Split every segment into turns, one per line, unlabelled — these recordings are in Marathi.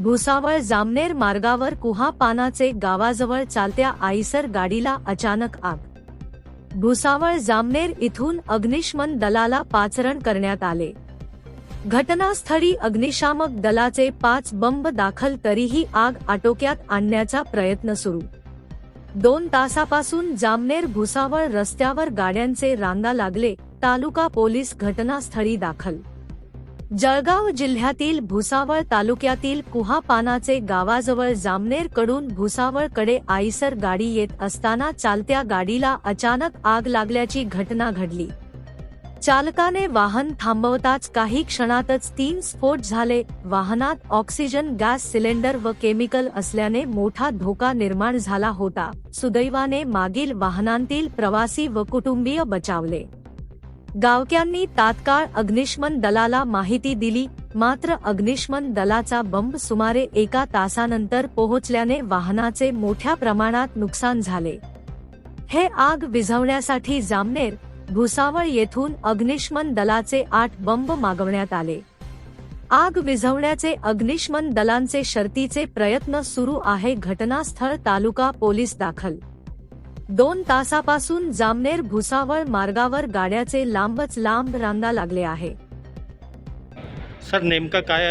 भुसावळ जामनेर मार्गावर कुहापानाचे गावाजवळ चालत्या आईसर गाडीला अचानक आग। भुसावळ जामनेर इथून अग्निशमन दलाला पाचारण करण्यात आले। घटनास्थळी अग्निशामक दलाचे 5 बंब दाखल, तरीही आग आटोक्यात आणण्याचा प्रयत्न सुरू। 2 तासापासून जामनेर भुसावळ रस्त्यावर गाड्यांचे रांगा लागले। तालुका पोलीस घटनास्थळी दाखल। जळगाव जिल्ह्यातील भुसावळ तालुक्यातील कुहापानाचे गावाजवळ जामनेर कडून भुसावळ कडे आईसर गाडी येत असताना चालत्या गाडीला अचानक आग लागल्याची घटना घडली। चालकाने वाहन थांबवताच काही क्षणातच 3 स्फोट झाले। वाहनात ऑक्सिजन गॅस सिलेंडर व केमिकल असल्याने मोठा धोका निर्माण झाला होता। सुदैवाने मागील वाहनांतील प्रवासी व कुटुंबीय बचावले। गावकऱ्यांनी तात्काळ अग्निशमन दलाला माहिती दिली, मात्र अग्निशमन दलाचा बंब सुमारे 1 तासानंतर पोहोचल्याने वाहनाचे मोठ्या प्रमाणात नुकसान झाले। हे आग विझवण्यासाठी जामनेर भुसावळ येथून अग्निशमन दलाचे 8 बंब मागवण्यात आले। आग विझवण्याचे अग्निशमन दलांचे शर्थीचे प्रयत्न सुरू आहे। घटनास्थळ तालुका पोलीस दाखल। 2 तासापासून जामनेर भुसावळ मार्गावर गाड्याचे लांबच लांब रांगा लागले आहे।
सर, नेमका काय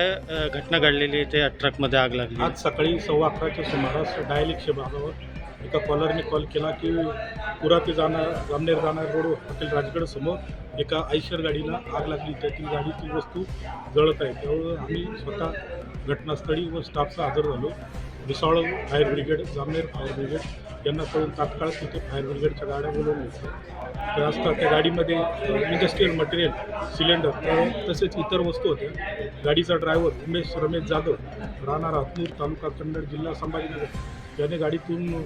घटना घडलेली आहे? त्या ट्रकमध्ये आग लागली।
आज सकाळी 11:15च्या सुमारास डायल 112 भागावर एका कॉलरने कॉल केला की पुरा ते जामनेर जाणार रोड हॉटेल राजगड समोर एका आयशर गाडीला आग लागली, त्यातील गाडीची वस्तू जळत आहे। त्यामुळे आम्ही स्वतः घटनास्थळी व स्टाफचा हजर झालो। Bhusawal fire brigade, Jamner fire brigade यांना कळून तात्काळ तिथे फायर ब्रिगेडच्या गाड्या बोलवल्या। ते असतात त्या गाडीमध्ये इंडस्ट्रियल मटेरियल, सिलेंडर तसेच इतर वस्तू होत्या। गाडीचा ड्रायव्हर उमेश रमेश जाधव, राहणार हातनूर, तालुका कन्नड, जिल्हा संभाजीनगर याने गाडीतून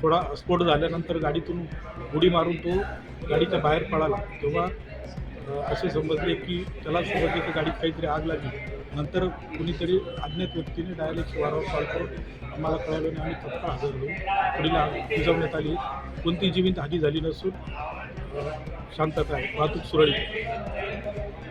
थोडा स्फोट झाल्यानंतर गाडीतून उडी मारून तो गाडीच्या बाहेर पळाला। तेव्हा असे समजले की त्याला समजले की गाडीत काहीतरी आग लागली। नंतर कुणीतरी अज्ञात व्यक्तीने डायल 112 वर कॉल करून आम्हाला कळवल्याने आम्ही तत्काळ हजर झालो। पुढील आग विझवण्यात आली। कोणती जीवित हानी झाली नसून शांतता आहे, वाहतूक सुरळीत आहे।